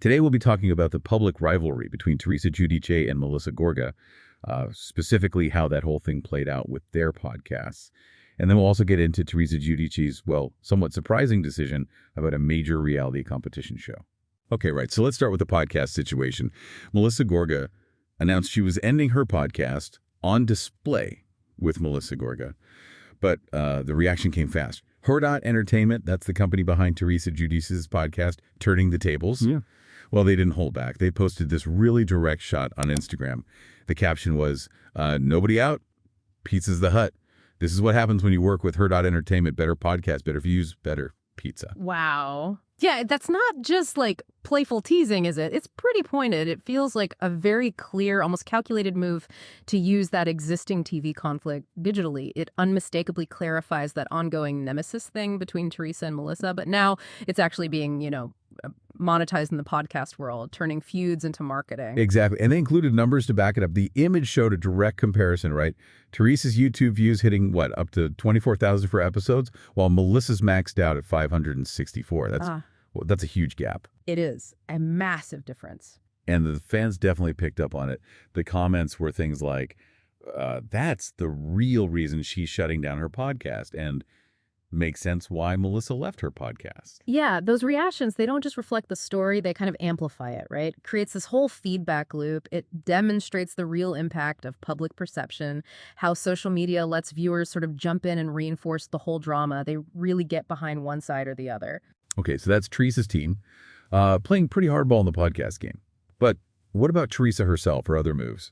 Today we'll be talking about the public rivalry between Teresa Giudice and Melissa Gorga, specifically how that whole thing played out with their podcasts. And then we'll also get into Teresa Giudice's, well, somewhat surprising decision about a major reality competition show. Okay, right. So let's start with the podcast situation. Melissa Gorga announced she was ending her podcast On Display with Melissa Gorga. But the reaction came fast. Entertainment, that's the company behind Teresa Giudice's podcast, Turning the Tables. Yeah. Well, they didn't hold back. They posted this really direct shot on Instagram. The caption was, nobody out, pizza's the hut. This is what happens when you work with Entertainment. Better podcast, better views, better pizza. Wow. Yeah, that's not just like playful teasing, is it? It's pretty pointed. It feels like a very clear, almost calculated move to use that existing TV conflict digitally. It unmistakably clarifies that ongoing nemesis thing between Teresa and Melissa, but now it's actually being, monetized in the podcast world, turning feuds into marketing. Exactly. And they included numbers to back it up. The image showed a direct comparison, right? Teresa's YouTube views hitting, up to 24,000 for episodes, while Melissa's maxed out at 564. That's a huge gap. It is a massive difference. And the fans definitely picked up on it. The comments were things like, that's the real reason she's shutting down her podcast. And makes sense why Melissa left her podcast. Yeah, those reactions, they don't just reflect the story, they kind of amplify it, right? It creates this whole feedback loop. It demonstrates the real impact of public perception, how social media lets viewers sort of jump in and reinforce the whole drama. They really get behind one side or the other. Okay, so that's Teresa's team, playing pretty hardball in the podcast game. But what about Teresa herself or other moves?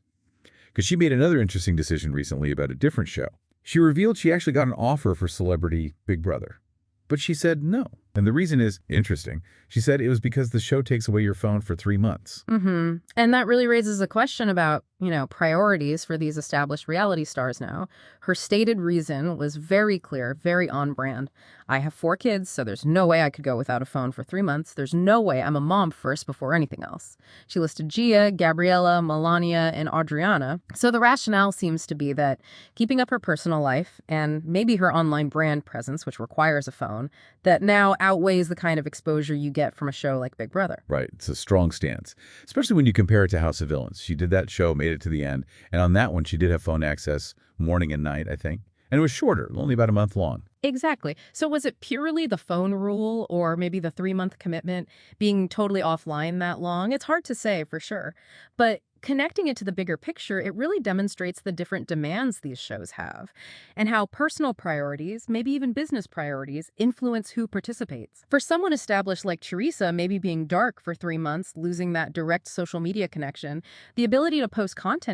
Because she made another interesting decision recently about a different show. She revealed she actually got an offer for Celebrity Big Brother, but she said no. And the reason is interesting. She said it was because the show takes away your phone for 3 months. Mm-hmm. And that really raises a question about, priorities for these established reality stars now. Her stated reason was very clear, very on brand. I have 4 kids, so there's no way I could go without a phone for 3 months. There's no way I'm a mom first before anything else. She listed Gia, Gabriella, Melania, and Adriana. So the rationale seems to be that keeping up her personal life and maybe her online brand presence, which requires a phone, that now outweighs the kind of exposure you get from a show like Big Brother. Right. It's a strong stance, especially when you compare it to House of Villains. She did that show, made it to the end. And on that one, she did have phone access morning and night, I think. And it was shorter, only about a month long. Exactly. So was it purely the phone rule or maybe the 3-month commitment being totally offline that long? It's hard to say for sure. But connecting it to the bigger picture, it really demonstrates the different demands these shows have and how personal priorities, maybe even business priorities, influence who participates. For someone established like Teresa, maybe being dark for 3 months, losing that direct social media connection, the ability to post content is